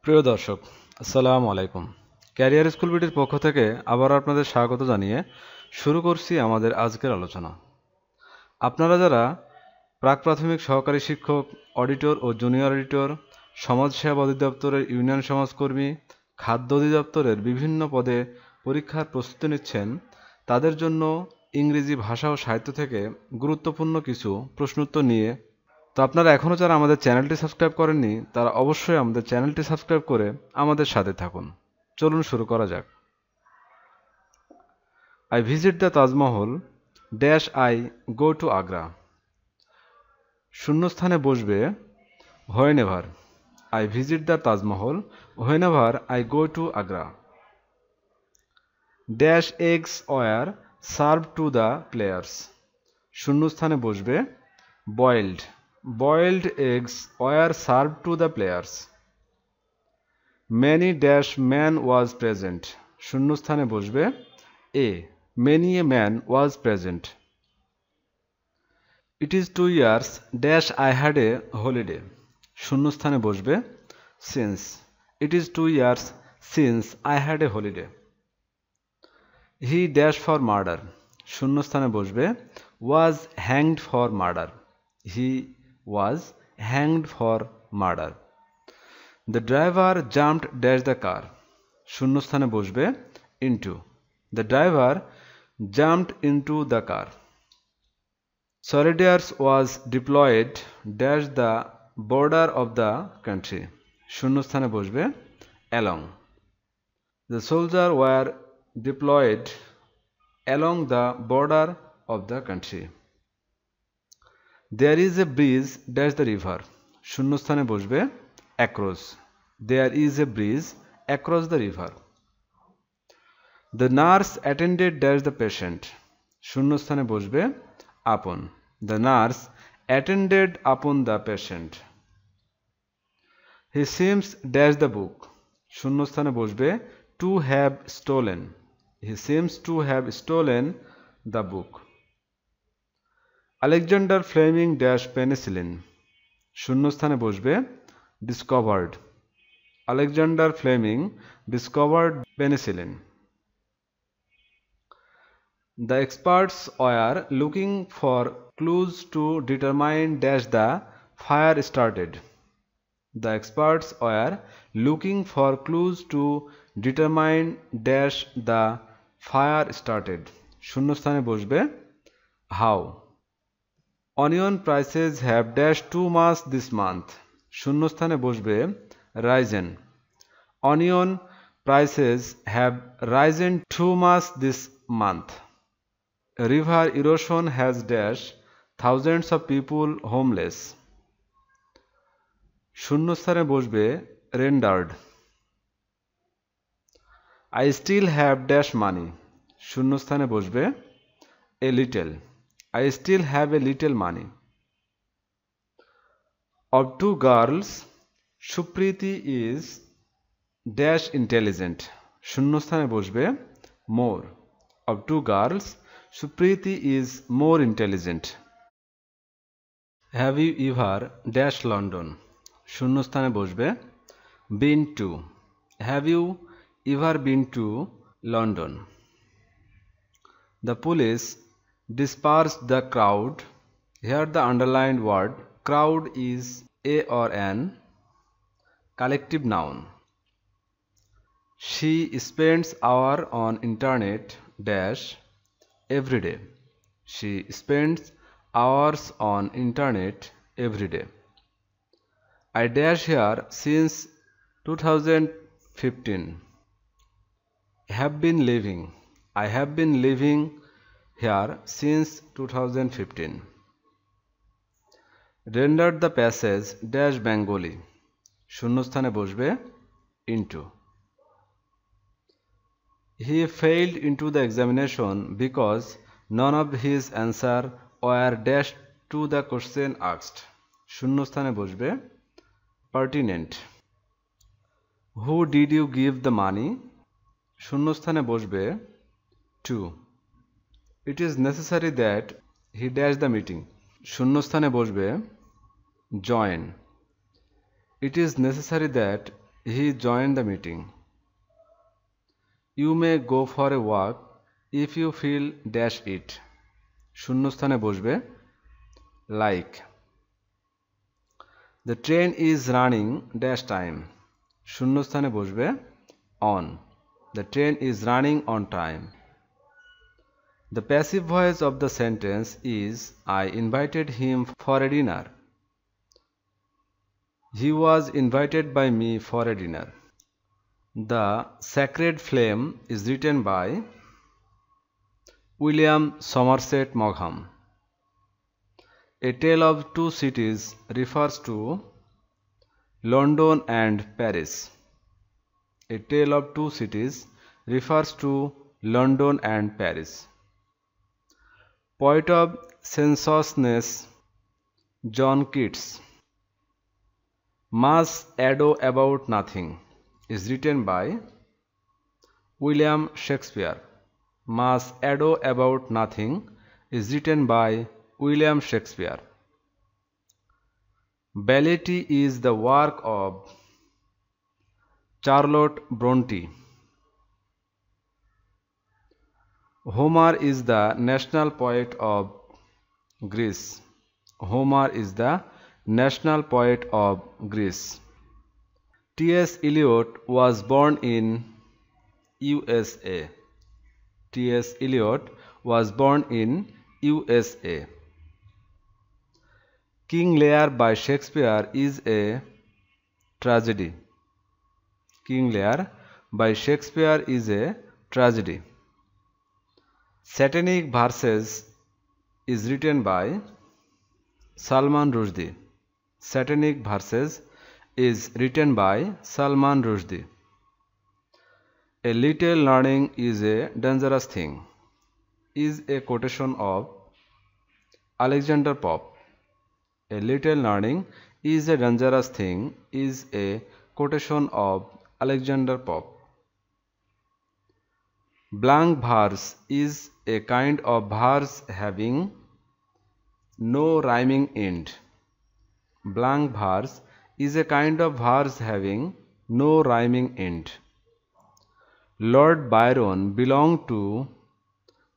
প্রিয় দর্শক, আসসালামু আলাইকুম। ক্যারিয়ার স্কুল বিডির পক্ষ থেকে আবার আপনাদের স্বাগত জানিয়ে শুরু করছি আমাদের আজকের আলোচনা। আপনারা যারা প্রাক প্রাথমিক সহকারী শিক্ষক, অডিটর ও জুনিয়র অডিটর, সমাজসেবা অধিদপ্তরের ইউনিয়ন সমাজকর্মী, খাদ্য অধিদপ্তরের বিভিন্ন পদে পরীক্ষার প্রস্তুতি নিচ্ছেন, তাদের জন্য ইংরেজি ভাষা ও সাহিত্য থেকে গুরুত্বপূর্ণ কিছু প্রশ্নোত্তর নিয়ে। তো আপনারা এখনও যারা আমাদের চ্যানেলটি সাবস্ক্রাইব করেননি, তারা অবশ্যই আমাদের চ্যানেলটি সাবস্ক্রাইব করে আমাদের সাথে থাকুন। চলুন শুরু করা যাক। I visit the Taj Mahal dash I go to Agra. শূন্যস্থানে বসবে whenever I visit the Taj Mahal, whenever I go to Agra. Dash eggs were serve to the players. শূন্যস্থানে বসবে boiled, boiled eggs were serve to the players. Many dash man was present. শূন্যস্থানে বসবে a. Many a man was present. It is 2 years dash I had a holiday. শূন্যস্থানে বসবে since. It is 2 years since I had a holiday. He dash for murder. শূন্যস্থানে বসবে was hanged for murder. He was hanged for murder. The driver jumped dash the car. শূন্যস্থানে বসবে into. The driver jumped into the car. Soldiers was deployed dash the border of the country. শূন্যস্থানে বসবে along. The soldiers were deployed along the border of the country. There is a bridge dash the river. শূন্যস্থানে বসবে across. There is a bridge across the river. The nurse attended dash the patient. শূন্যস্থানে বসবে upon. The nurse attended upon the patient. He seems dash the book. শূন্যস্থানে বসবে to have stolen. He seems to have stolen the book. Alexander Fleming dash penicillin. শূন্যস্থানে বসবে discovered. Alexander Fleming discovered penicillin. The experts were looking for clues to determine dash the fire started. The experts were looking for clues to determine dash the fire started. শূন্যস্থানে বসবে how. Onion prices have dash too much this month. শূন্যস্থানে বসবে risen. Onion prices have risen too much this month. River erosion has dash thousands of people homeless. শূন্যস্থানে বসবে rendered. I still have dash money. শূন্যস্থানে বসবে a little. I still have a little money. Of two girls, Supriti is dash intelligent. শূন্যস্থানে বসবে more. Of two girls, Supriti is more intelligent. Have you ever dash London? শূন্যস্থানে বসবে been to. Have you ever been to London? The police dispersed the crowd. Here the underlined word crowd is a or an collective noun. She spends hour on internet dash every day. She spends hours on internet every day. I dash here since 2015. Have been living. I have been living here since 2015. Rendered the passage dash Bengali. শূন্যস্থানে বসবে into. He failed into the examination because none of his answer were dashed to the question asked. শূন্যস্থানে বসবে pertinent. Who did you give the money? শূন্যস্থানে বসবে to. It is necessary that he dash the meeting. শূন্যস্থানে বসবে join. It is necessary that He joined the meeting. You may go for a walk if you feel dash it. শূন্যস্থানে বসবে like. The train is running dash time. শূন্যস্থানে বসবে on. The train is running on time. The passive voice of the sentence is I invited him for a dinner. He was invited by me for a dinner. The Sacred Flame is written by William Somerset Maugham. A Tale of Two Cities refers to London and Paris. A Tale of Two Cities refers to London and Paris. Poet of sensuousness, John Keats. Mass Ado About Nothing is written by William Shakespeare. Mass Ado About Nothing is written by William Shakespeare. Ballet is the work of Charlotte Bronte. Homer is the national poet of Greece. Homer is the national poet of Greece. T.S. Eliot was born in USA. T.S. Eliot was born in USA. King Lear by Shakespeare is a tragedy. King Lear by Shakespeare is a tragedy. Satanic Verses is written by Salman Rushdie. Satanic Verses is written by Salman Rushdie. A little learning is a dangerous thing is a quotation of Alexander Pope. A little learning is a dangerous thing is a quotation of Alexander Pope. Blank verse is a kind of verse having no rhyming end. Blank verse is a kind of verse having no rhyming end. Lord Byron belonged to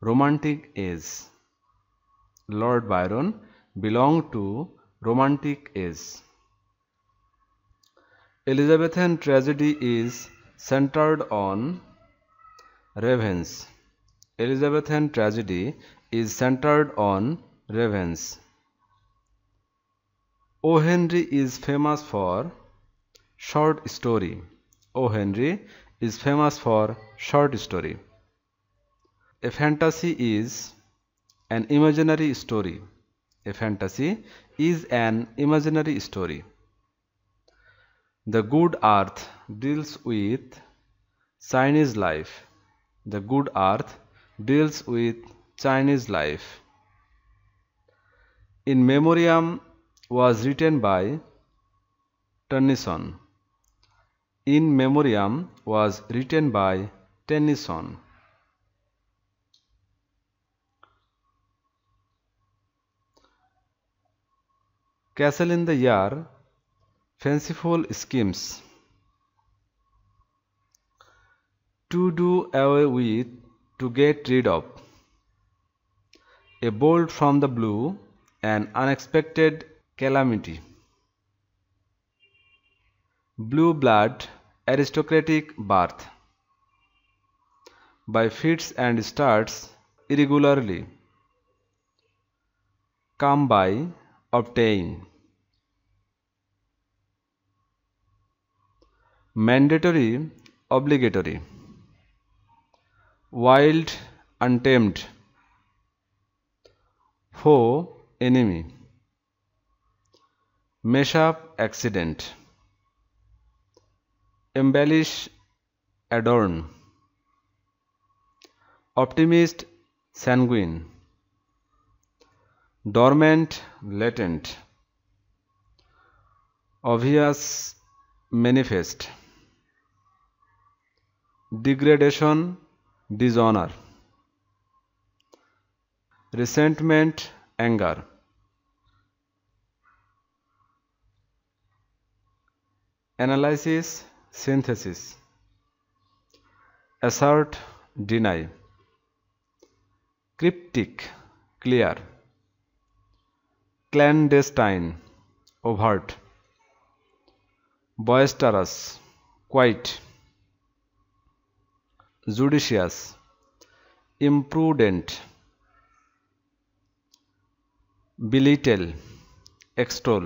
Romantic age. Lord Byron belonged to Romantic age. Elizabethan tragedy is centered on revenge. Elizabethan tragedy is centered on revenge. O. Henry is famous for short story. O. Henry is famous for short story. A fantasy is an imaginary story. A fantasy is an imaginary story. The Good Earth deals with Chinese life. The Good Earth deals with Chinese life. In Memoriam was written by Tennyson. In Memoriam was written by Tennyson. Castle in the Year, fanciful schemes. To do away with, to get rid of. A bolt from the blue, an unexpected calamity. Blue blood, aristocratic birth. By fits and starts irregularly. Come by, obtain. Mandatory, obligatory. Wild, untamed. Foe, enemy. Mess up, accident. Embellish, adorn. Optimist, sanguine. Dormant, latent. Obvious, manifest. Degradation, dishonor. Resentment, anger. Analysis, synthesis, assert, deny, cryptic, clear, clandestine, overt, boisterous, quiet, judicious, imprudent, belittle, extol,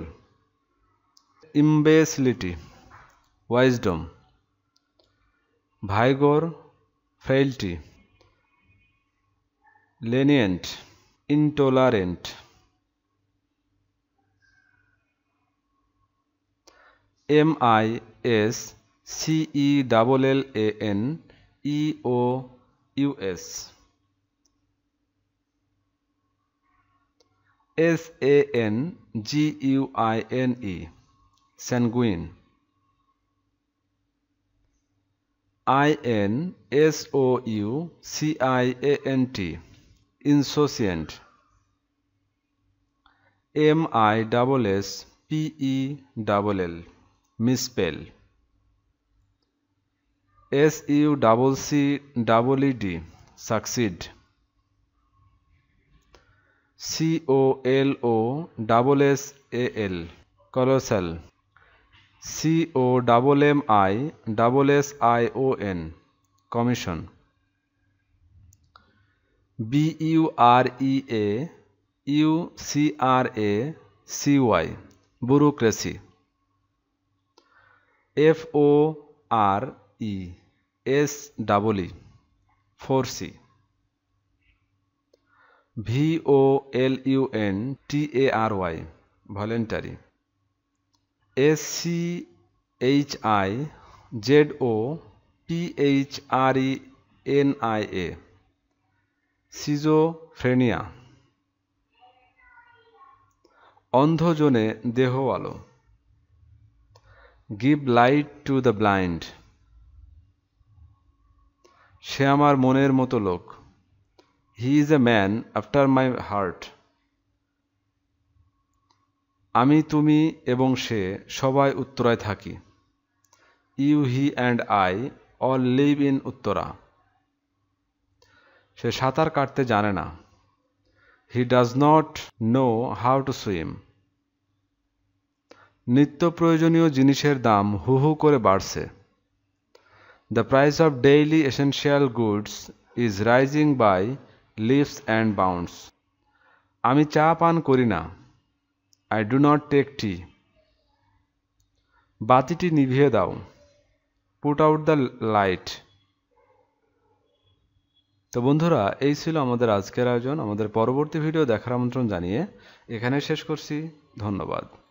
imbecility, wisdom, vigor, frailty, lenient, intolerant, miscelllaneous, sanguine, sanguine, insouciant, insouciant, misspell, misspell, succeed, succeed, colossal, colossal, commission, commission, bureaucracy, bureaucracy, force, voluntary, voluntary, schizophrenia, schizophrenia, অন্ধজনে দেহ আলো, give light to the blind, সে আমার মনের মতো লোক, he is a man after my heart, আমি তুমি এবং সে সবাই উত্তরায় থাকি, you, he and I all live in Uttara, সে সাঁতার কাটতে জানে না, he does not know how to swim, নিত্য প্রয়োজনীয় জিনিসের দাম হু হু করে বাড়ছে, the price of daily essential goods is rising by leaps and bounds, আমি চা পান করি না, I do not take tea, বাতিটি নিভিয়ে দাও, put out the light। তো বন্ধুরা, এই ছিল আমাদের আজকের আয়োজন। আমাদের পরবর্তী ভিডিও দেখার আমন্ত্রণ জানিয়ে এখানে শেষ করছি। ধন্যবাদ।